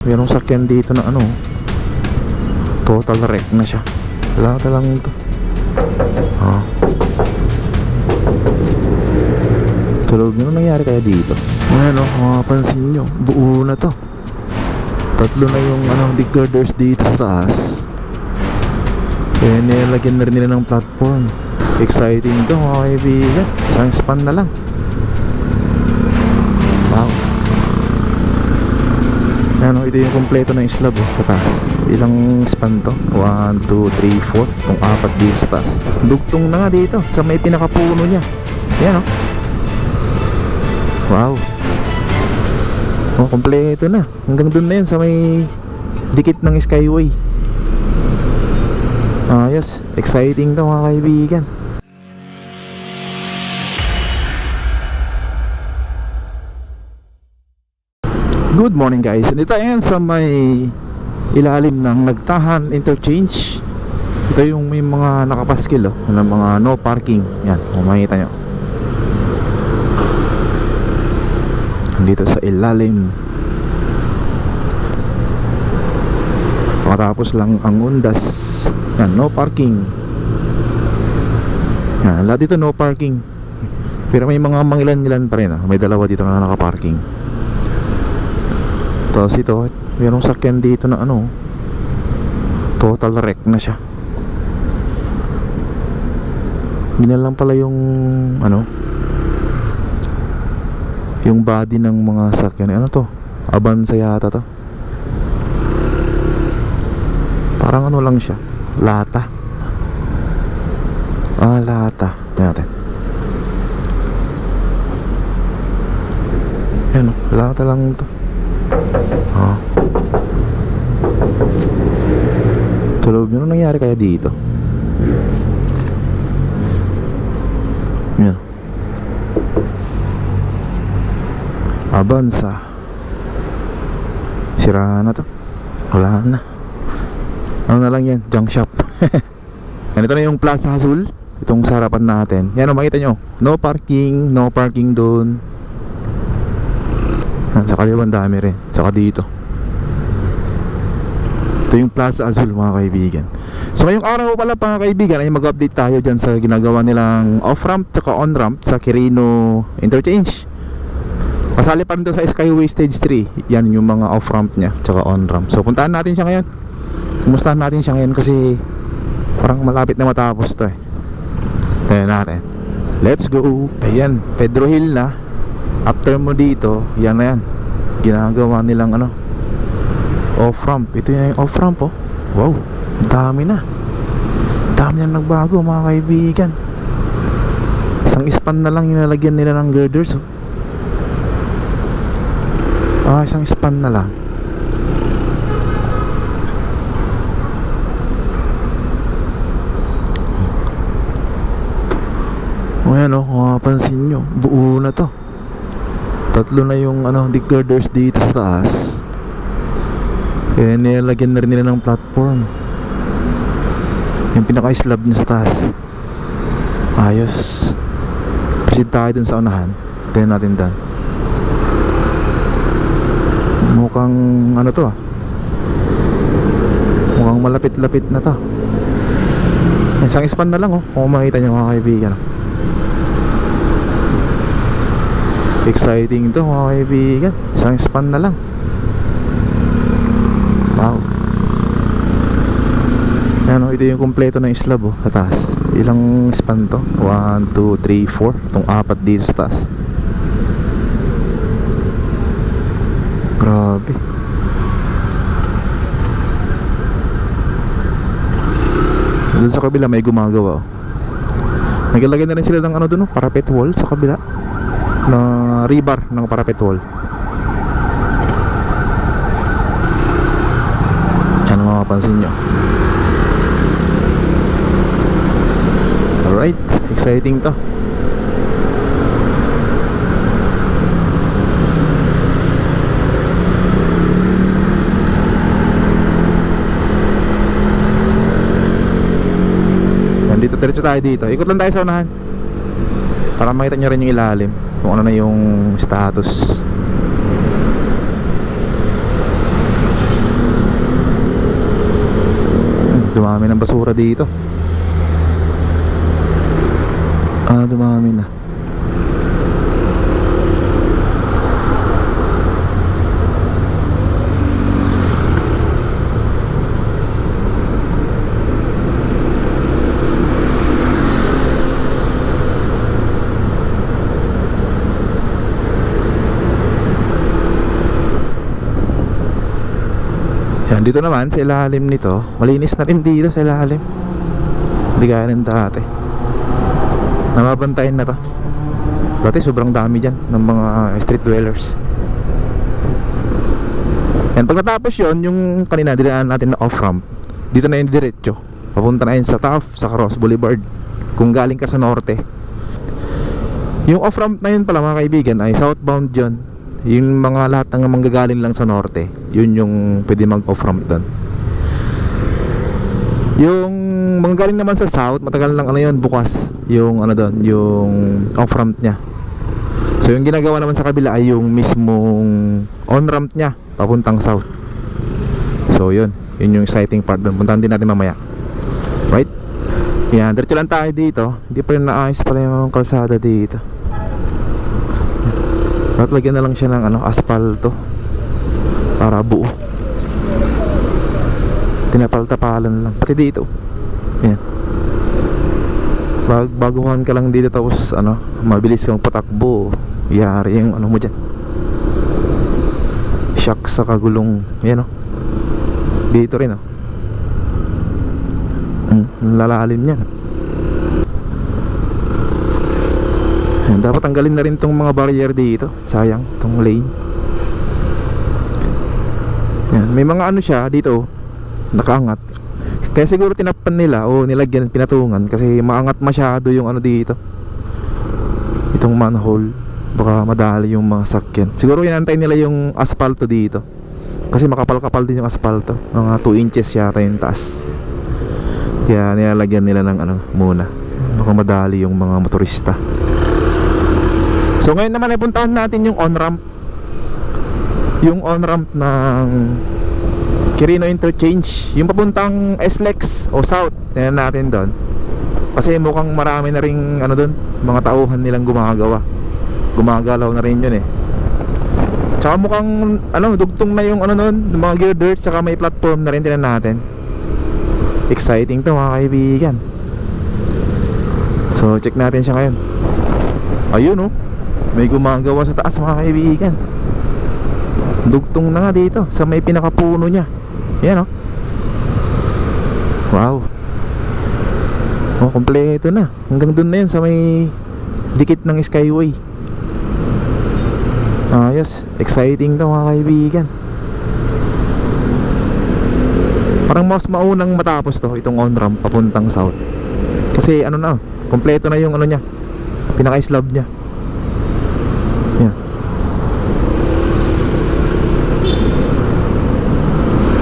Merong sakyan dito na ano, total wreck na siya. Lata lang ito. Tulog nyo, nangyari kaya dito? Ayan o, mapapansin nyo, buo na to. Tatlo na yung dig girders dito sa taas. Kaya nilagyan na rin nila ng platform. Exciting to mga kaibigan. Isang span na lang. Wow. Ayan o, ito yung kompleto ng slab sa taas. Ilang span to? 1, 2, 3, 4. Itong apat dito sa taas. Dugtong na nga dito sa may pinakapuno niya. Ayan o. Wow. Oh, kompleto na. Hanggang dun na yun sa may dikit ng skyway. Yes, exciting to mga kaibigan. Good morning guys. Dito yan sa may ilalim ng Nagtahan Interchange. Ito yung may mga nakapaskil ng mga no parking. Yan, kung makikita nyo dito sa ilalim. Pakatapos lang ang Undas. Yan, no parking. Yan, lahat dito no parking. Pero may mga mangilan-ngilan pa rin. May dalawa dito na nakaparking. Tapos ito, mayroong sakyan dito na total wreck na siya. Ganyan lang pala yung yung body ng mga sakyan. Ano to? Avanza yata to. Parang lang siya. Lata. Lata. Tingnan natin. Ayan o, lata lang to. Tulog nyo, ano nangyari kaya dito? Ayan. Avanza. Sira na to. Wala na. Ano na lang yan? Junk shop. Ganito na yung Plaza Azul. Itong sa harapan natin. Yan o, makita nyo. No parking. No parking doon. Sa kaliwan dami rin. Tsaka dito. Ito yung Plaza Azul mga kaibigan. So ngayong araw pala mga kaibigan ay mag-update tayo dyan sa ginagawa nilang off-ramp tsaka on-ramp sa Quirino Interchange. Kasali pa rin doon sa Skyway Stage 3. Yan yung mga off-ramp nya tsaka on-ramp. So puntahan natin siya ngayon. Kumustahan natin siya ngayon kasi parang malapit na matapos to eh. Tignan natin. Let's go. Ayan, Pedro Hill na. After mo dito, yan na yan. Ginagawa nilang off-ramp. Ito yung off-ramp oh. Wow, dami na. Dami na nagbago mga kaibigan. Isang span na lang yung nalagyan nila ng girders oh. Isang span na lang. Ayan o, mapapansin nyo, buo na to. Tatlo na yung dig girders dito sa taas. Kaya nilagyan na rin nila ng platform. Yung pinaka-slab niya sa taas. Ayos. Proceed tayo dun sa unahan. Tignan natin dun. Mukhang to mukhang malapit-lapit na to. Isang span na lang oh. Kung makita nyo mga kaibigan. Exciting to mga kaibigan. Isang span na lang. Wow. Ayan o, ito yung kompleto ng slab sa taas. Ilang span to? 1, 2, 3, 4. Itong apat dito sa taas. Grabe. Doon sa kabila may gumagawa oh. Naglagay na rin sila ng doon parapet wall sa kabila. Na rebar ng parapet wall. Yan ang mapapansin nyo. Alright, exciting to. Dito, diretso tayo dito. Ikot lang tayo sa unahan para makita nyo rin yung ilalim, kung ano na yung status. Dumami ng basura dito. Dumami na. Yan, dito naman sa ilalim nito, malinis na rin dito sa ilalim. Hindi gaya ng dati. Namabantayan na to. Dati sobrang dami dyan ng mga street dwellers. Yan, pag natapos yun, yung kanina dinaan natin na off-ramp, dito na yung diretso. Papunta na yun sa Taft, sa Cross Boulevard, kung galing ka sa norte. Yung off-ramp na yun pala mga kaibigan ay southbound yun. Yung mga lahat ng manggagaling lang sa norte, yun yung pwede mag-off-ramp doon. Yung manggagaling naman sa south, matagal lang ano yun, bukas yung ano doon, yung off-ramp nya. So yung ginagawa naman sa kabila ay yung mismong on-ramp nya papuntang south. So yun yung exciting part doon. Puntahan din natin mamaya. Right? Yan, diretso lang tayo dito. Hindi pa rin naayos pala yung kalsada dito. At lagyan na lang siya ng asfalto para buo. Tinapal-tapalan lang pati dito. Yan. Baguhan ka lang dito tapos mabilis kang patakbo, yari yung mo dyan. Shock sa kagulong. Yan dito rin lalalim yan. Dapat tanggalin na rin tong mga barrier dito. Sayang tong lane. Yan, may mga siya dito nakaangat. Kaya siguro tinapan nila o nilagyan, pinatungan kasi maangat masyado yung dito. Itong manhole, baka madali yung mga sakyan. Siguro inantay nila yung asfalto dito. Kasi makapal-kapal din yung asfalto. Mga 2 inches yata yung taas. Kaya nilalagyan nila ng muna. Baka madali yung mga motorista. So ngayon naman ay puntahan natin yung on-ramp. Yung on-ramp ng Quirino Interchange, yung papuntang SLEX o South. Tingnan natin doon. Kasi mukhang marami na ring doon, mga tauhan nilang gumagalaw na rin yun Tsaka mukhang dugtong na yung noon, mga girders, tsaka may platform na rin. Tingnan natin. Exciting to mga kaibigan. So check natin siya ngayon. Ayun may gumagawa sa taas mga kaibigan. Dugtong na nga dito sa may pinakapuno niya. Yan wow. Kompleto na. Hanggang dun na yun sa may dikit ng skyway. Yes, exciting to mga kaibigan. Parang mas maunang matapos to, itong on-ramp papuntang south. Kasi kompleto na yung niya, pinaka-slab niya. Yan.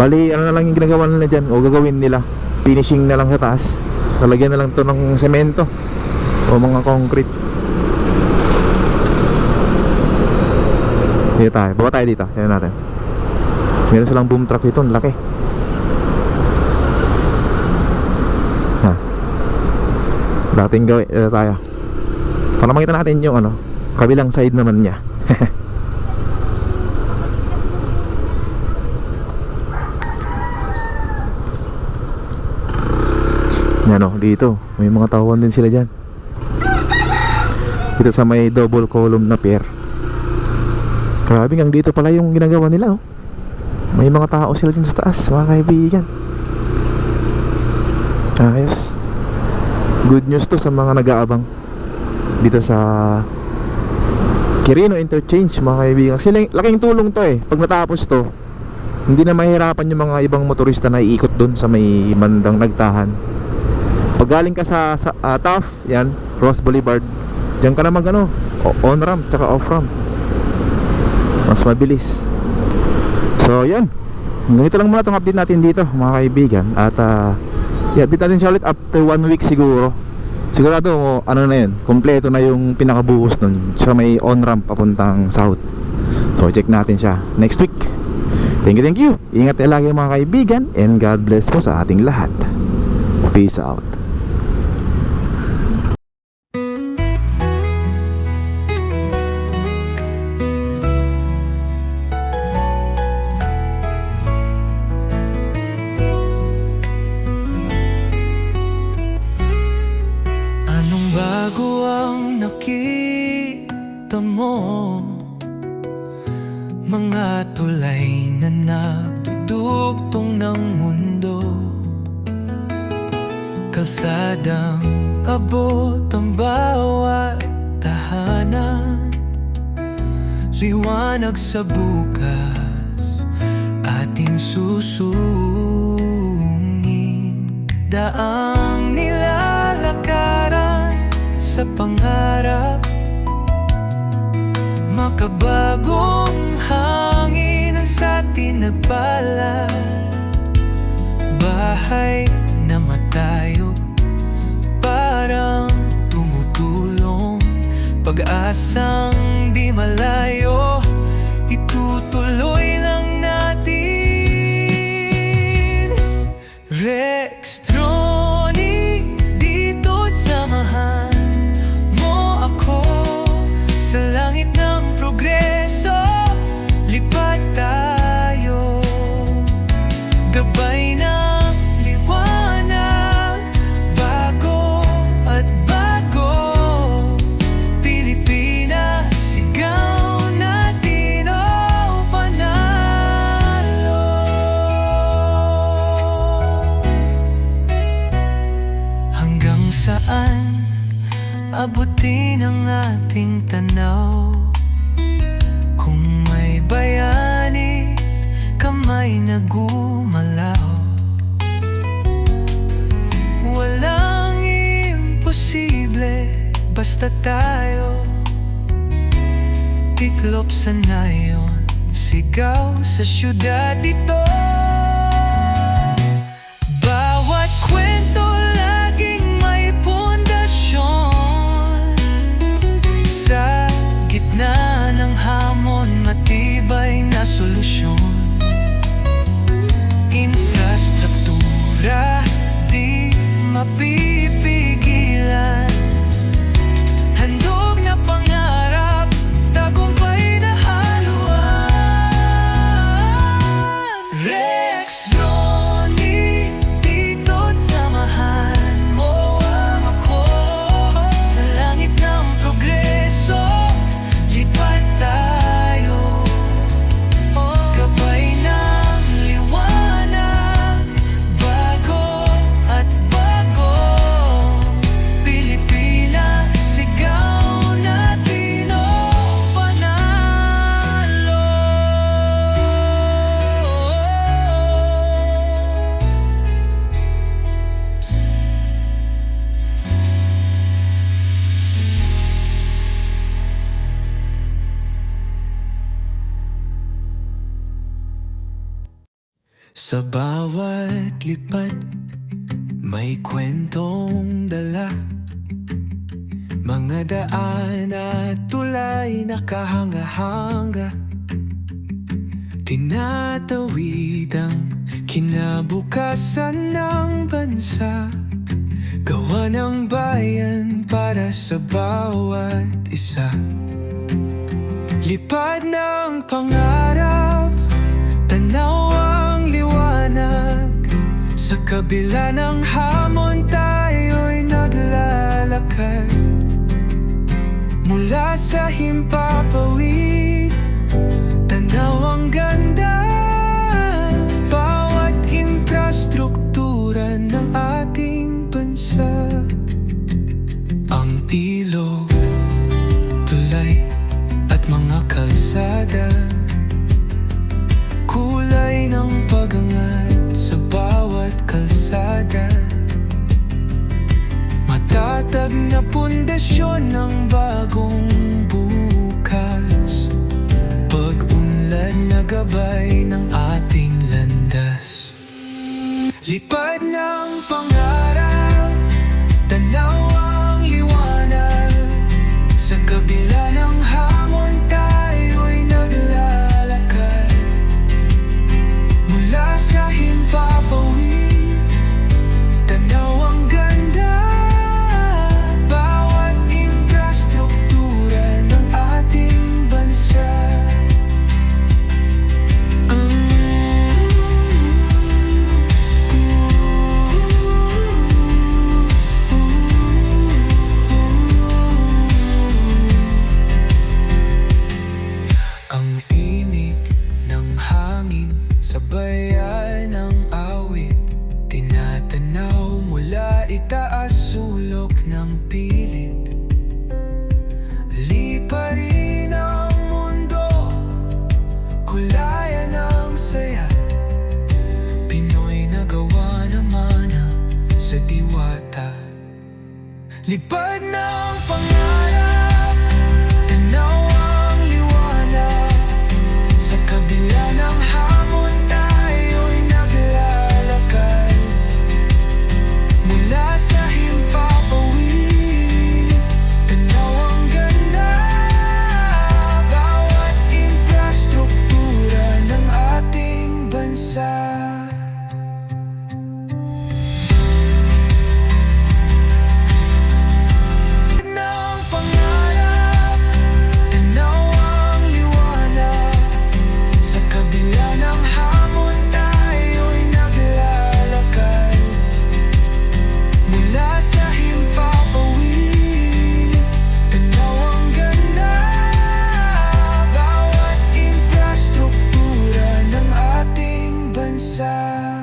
Bali, na lang yung ginagawa nila dyan o gagawin nila, finishing na lang sa taas. Lalagyan na lang to ng semento o mga concrete. Dito tayo, baba tayo dito. Tignan natin. Meron silang boom truck dito, laki. Dating gawin tayo para makita natin yung kabilang side naman niya. Yan dito may mga tauhan din sila dyan. Dito sa may double column na pier. Grabe, hanggang dito pala yung ginagawa nila May mga tao sila dyan sa taas mga kaibigan. Ayos. Good news to sa mga nag-aabang dito sa Quirino Interchange mga kaibigan. Kasi laking tulong to pag natapos to, hindi na mahirapan yung mga ibang motorista na iikot dun sa may bandang nagtahan. Pag galing ka sa Taft, yan, Cross Boulevard, diyan ka na mag on-ramp tsaka off-ramp. Mas mabilis. So yan, ganito lang muna itong update natin dito mga kaibigan. At i-update natin siya ulit after 1 week siguro. Sigurado na yun, kompleto na yung pinakabuhos nun sa may on-ramp papuntang south. So check natin siya next week. Thank you. Ingat tayo lagi mga kaibigan, and God bless po sa ating lahat. Peace out. Anong bago ang nakita mo? Mga tulay na nagdudugtong ng mundo, kalsadang abot ang bawat tahanan, liwanag sa bukas ating susungin, daang nilalakaran sa pangarap, makabagong hangin ang sa atin nagbalad, bahay na matayo parang tumutulong, pag-asang di malayo, itutuloy lang natin. Rextronic, dito't samahan mo ako sa langit ng progreso, lipat tayo, gabay ng liwanag, bago at bago, Pilipinas, sigaw natin o panalo. Hanggang saan abutin ang ating tanaw? Kung may bayani, kamay na gumalaw, walang imposible basta tayo tiklop sa nayon, sigaw sa syudad ito. Bawat kwento laging may pundasyon, sa gitna ng hamon matibay na solusyon. Infrastruktura di mapipigilan, handog na pangarap, tagumpay na haluan. Rextronic, dito't samahan mo ako sa langit ng progreso, lipat tayo, gabay ng liwanag, bago at bago, Pilipinas, sigaw natin o panalo. Sa bawat lipat may kwentong dala, mga daan at tulay na kahanga-hanga, tinatawid ang kinabukasan ng bansa, gawa ng bayan para sa bawat isa. Lipad ng pangarap, tanaw ang liwanag, sa kabila ng hamon tayo'y naglalakad, mula sa himpapawid, tanaw ang ganda, bawat infrastruktura ng ating bansa. Ang ilog, tulay at mga kalsada, kulay ng pag-angat sa bawat kalsada, matatag na pundasyon ng bagong bukas, pag-unlad na gabay ng ating landas. Lipad ng pangarap, tanaw ang liwanag, sa kabila ng hamon tayo'y naglalakad, mula sa himpapawid, tanaw bayan ng awit, tinatanaw mula itaas sulok ng pilit. Liparin ang mundo, kulayan ng saya, Pinoy na gawa naman sa diwata. Lipad ng pangarap, tanaw ang liwanag, sa kabila ng hamon tayo'y naglalakad. Mula sa himpapawid, tanaw ang ganda, bawat infrastruktura ng ating bansa. Ng pangarap, tanaw ang liwanag, sa kabila ng hamon tayo'y naglalakad. Mula sa himpapawid, tanaw ang ganda, bawat infrastruktura ng ating bansa.